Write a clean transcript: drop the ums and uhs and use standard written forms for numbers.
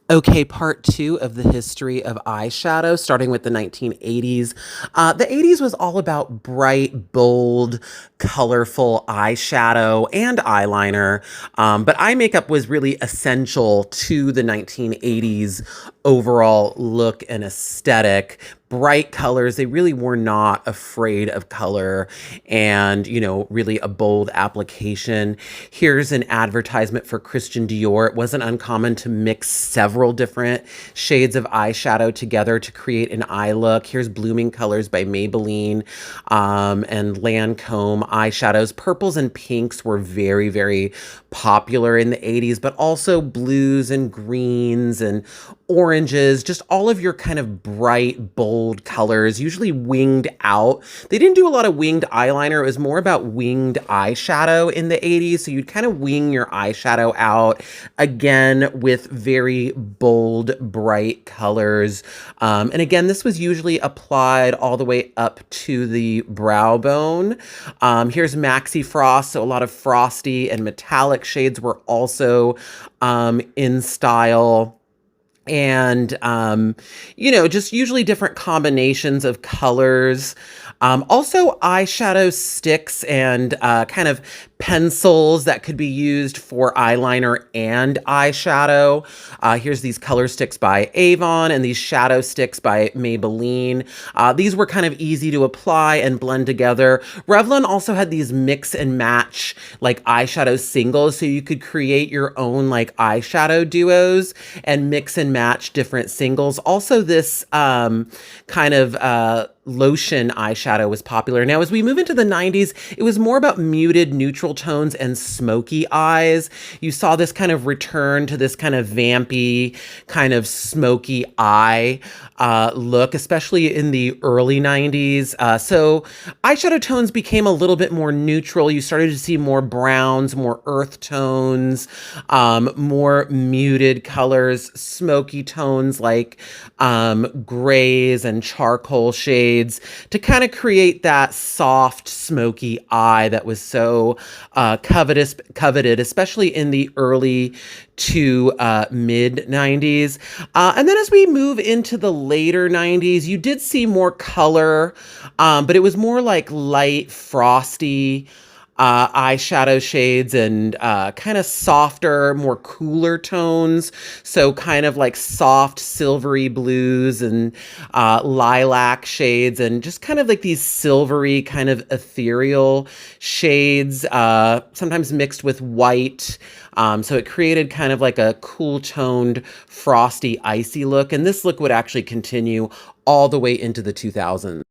Okay, part two of the history of eyeshadow, starting with the 1980s. The 80s was all about bright, bold, colorful eyeshadow and eyeliner, but eye makeup was really essential to the 1980s overall look and aesthetic. Bright colors, they really were not afraid of color and, really a bold application. Here's an advertisement for Christian Dior. It wasn't uncommon to mix several different shades of eyeshadow together to create an eye look. Here's Blooming Colors by Maybelline and Lancome eyeshadows. Purples and pinks were very, very popular in the 80s, but also blues and greens and oranges, just all of your kind of bright, bold colors, usually winged out. They didn't do a lot of winged eyeliner. It was more about winged eyeshadow in the 80s. So you'd kind of wing your eyeshadow out again with very bold, bright colors. And again, this was usually applied all the way up to the brow bone. Here's Maxi Frost. So a lot of frosty and metallic shades were also in style. And, just usually different combinations of colors. Also eyeshadow sticks and kind of pencils that could be used for eyeliner and eyeshadow. Here's these color sticks by Avon and these shadow sticks by Maybelline. These were kind of easy to apply and blend together. Revlon also had these mix and match like eyeshadow singles, so you could create your own like eyeshadow duos and mix and match different singles. Also, this kind of lotion eyeshadow was popular. Now, as we move into the 90s, it was more about muted neutral tones and smoky eyes. You saw this kind of return to this kind of vampy, kind of smoky eye look, especially in the early 90s. So eyeshadow tones became a little bit more neutral. You started to see more browns, more earth tones, more muted colors, smoky tones like grays and charcoal shades to kind of create that soft, smoky eye that was so coveted, especially in the early to mid 90s. And then as we move into the later 90s, you did see more color, but it was more like light, frosty, eyeshadow shades and kind of softer, more cooler tones. So kind of like soft silvery blues and lilac shades and just kind of like these silvery kind of ethereal shades, sometimes mixed with white. So it created kind of like a cool toned, frosty, icy look. And this look would actually continue all the way into the 2000s.